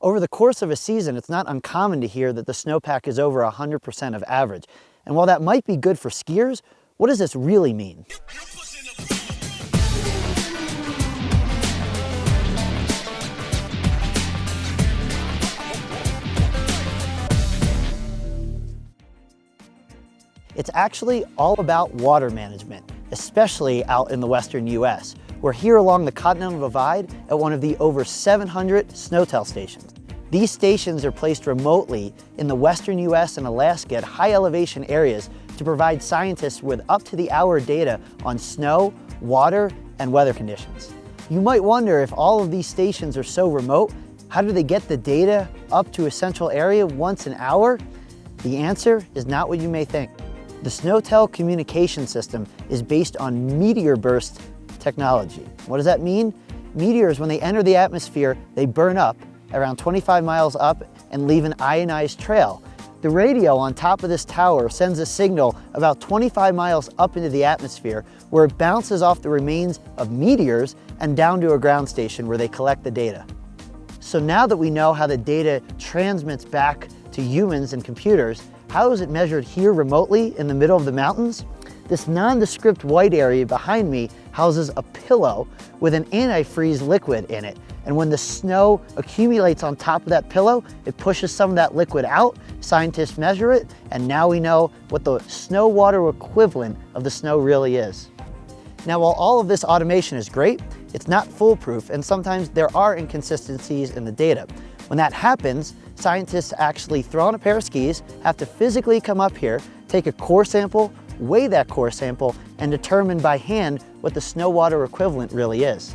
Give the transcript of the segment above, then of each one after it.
Over the course of a season, it's not uncommon to hear that the snowpack is over 100% of average. And while that might be good for skiers, what does this really mean? It's actually all about water management, especially out in the western US. We're here along the Continental Divide at one of the over 700 SNOTEL stations. These stations are placed remotely in the western US and Alaska at high elevation areas to provide scientists with up-to-the-hour data on snow, water, and weather conditions. You might wonder, if all of these stations are so remote, how do they get the data up to a central area once an hour? The answer is not what you may think. The SNOTEL communication system is based on meteor burst technology. What does that mean? Meteors, when they enter the atmosphere, they burn up around 25 miles up and leave an ionized trail. The radio on top of this tower sends a signal about 25 miles up into the atmosphere, where it bounces off the remains of meteors and down to a ground station where they collect the data. So now that we know how the data transmits back to humans and computers, how is it measured here remotely in the middle of the mountains? This nondescript white area behind me houses a pillow with an antifreeze liquid in it. And when the snow accumulates on top of that pillow, it pushes some of that liquid out. Scientists measure it, and now we know what the snow water equivalent of the snow really is. Now, while all of this automation is great, it's not foolproof, and sometimes there are inconsistencies in the data. When that happens, scientists actually throw on a pair of skis, have to physically come up here, take a core sample, weigh that core sample, and determine by hand what the snow water equivalent really is.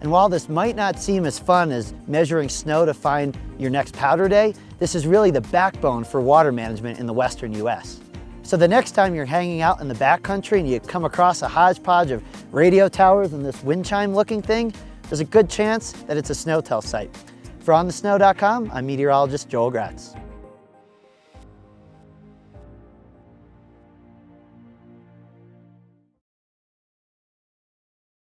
And while this might not seem as fun as measuring snow to find your next powder day, this is really the backbone for water management in the western US. So the next time you're hanging out in the backcountry and you come across a hodgepodge of radio towers and this wind chime looking thing, there's a good chance that it's a SNOTEL site. For OnTheSnow.com, I'm meteorologist Joel Gratz.